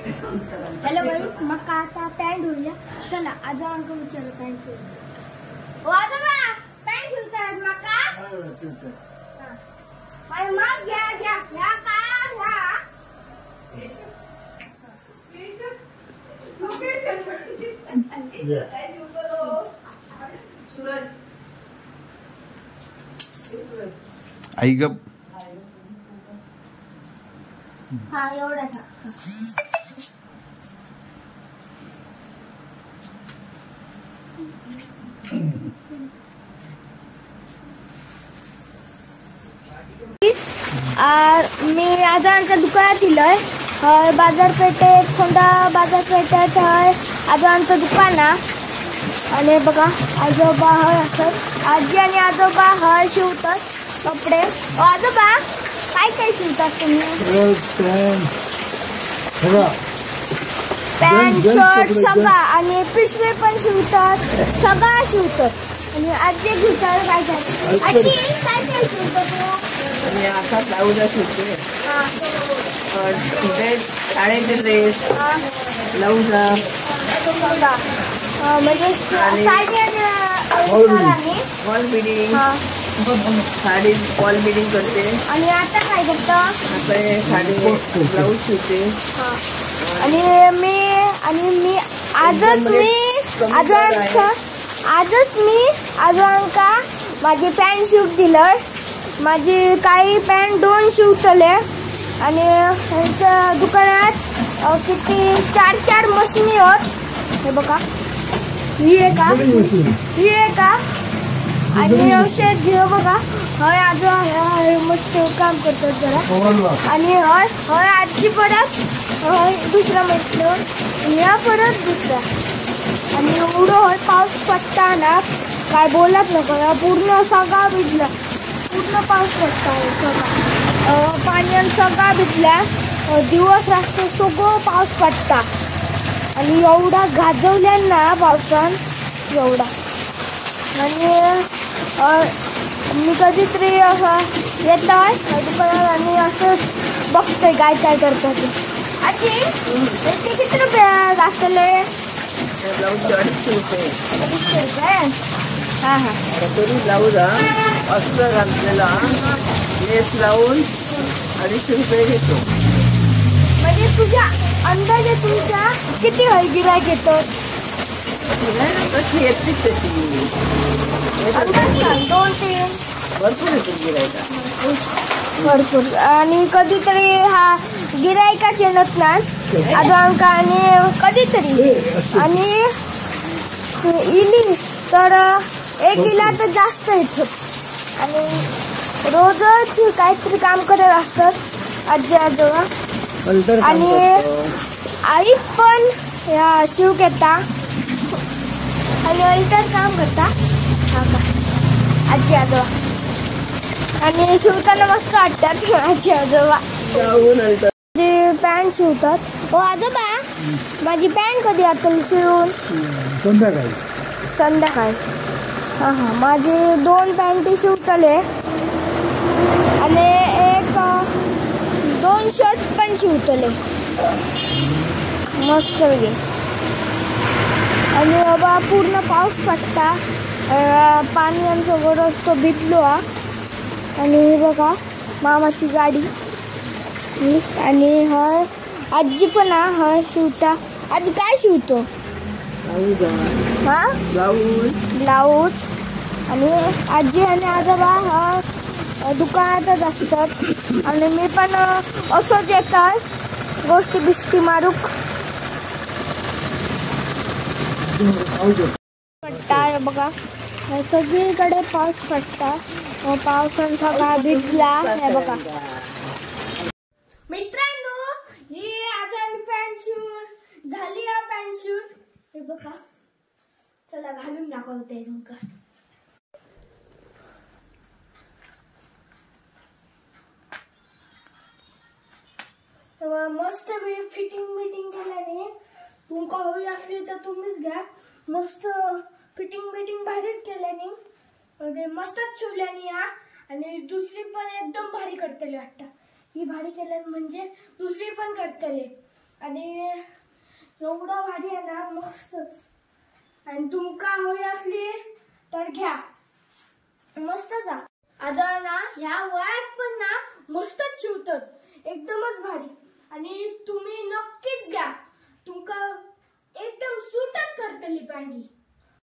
Hello guys, मक्का आता pant हो गया। चला आजा अंकल चलो पैंट से। ओ आजा बा पैंट सिलता है मक्का। हां सिलता है। हां मार गया क्या क्या का हां आई गप हाँ एवढा था। मी आजोबांच्या दुकानात दिलंय बाजारपेठेत खोंडा बाजारपेठेत आहे आजोबांचं दुकान आणि बघा आजोबा हय असत आजी आणि आजोबा हय शिवतात कपडे। आजोबा काय काय शिवतात तुम्ही? पॅन्ट शर्ट सगळं आणि पिशवे पण शिवतात सगळं शिवतात आणि आजी घेतात काय काय आजी काय काय शिवतात? आणि आता ब्लाउज शिवते शाळेचे ड्रेस ब्लाउज म्हणजे wall bidding sari wall bidding करते आणि आता काय करतो? आता साडी ब्लाउज शिवते आणि मी आजच आजोबांका माझी पॅन्ट शिवून दिलं। माझी काही पॅन्ट 2 शिवतले आणि ह्यांच्या दुकानात किती 4 मशीनी आहेत। हे बघा ही आहे का आणि औषध घेऊ बघा हय आजो मस्त काम करतात जरा आणि हय आजी परत दुसरा म्हटलं या परत दुसरा आणि एवढं हय पाऊस पडता ना काय बोलत नको पूर्ण सगळा भिजला पूर्ण पाऊस पडता सगळा पाण्यात सगळा भिजला दिवस रात्र सगळं पाऊस पडता आणि एवढा गाजवल्या ना पावसान एवढा आणि मी कधीतरी असं येत आहे दुकानात आणि असं बघतोय काय काय करतात ते। आजी ते किती रुपये लागतले? ब्लाउज 250 रुपये हां हां तरी ब्लाउज अस्तर घातलेला लेस लावून 250 रुपये घेतो। म्हणजे तुझ्या अंदाजे तुमच्या किती गिऱ्हाईक येतं? कशी येते तशी 2-3 भरपूर येतो गिऱ्हाईका भरपूर आणि कधीतरी हा गिऱ्हाईकाच येत नाही आजोबांका आणि कधीतरी आणि इली तर एक इला तर जास्त येत आणि रोजच काहीतरी काम करत असतात आजी आजोबा आणि आई पण या शिव घेता आणि अल्टर काम करता हा का आजी आजोबा आणि शिवताना मस्त वाटतात आजी आजोबा पॅन्ट शिवतात। हो आजोबा माझी पॅन्ट कधी आता शिवून? संध्याकाळी हां हां माझी 2 पॅन्टी शिवतले आणि एक 2 शर्ट पण शिवतले मस्त वेगळे आणि बाबा पूर्ण पाऊस पडता पाणी आमचं वर असतो भिजलो आणि बघा मामाची गाडी आणि हय आजी पण हय शिवता। आजी काय शिवतो? हां ब्लाऊज आणि आजी आणि आजोबा दुकानातच असतात आणि मी पण असंच येतात गोष्टी बिष्टी मारूक पडता बघा सगळीकडे पाऊस पडता पावसानं सगळा भिजला हे बघा मित्रांनो ही आजाने पॅन्ट शिवून झाली पॅन्ट शिवून हे बघा चला घालून दाखवते तुमका। मस्त मी फिटिंग केल्याने तुमका हवी असली तर तुम्हीच घ्या। मस्त फिटिंग भारीच केल्याने मस्तच शिवल्याने आणि दुसरी पण एकदम भारी करतले वाटतं। ही भारी केल्याने म्हणजे दुसरी पण करतले आणि एवढा भारी आहे ना, मस्तच. आणि तुमका हवी असली तर घ्या, मस्तच आहे. आता ना ह्या वयात पण ना मस्तच शिवतात, एकदमच भारी. आणि तुम्ही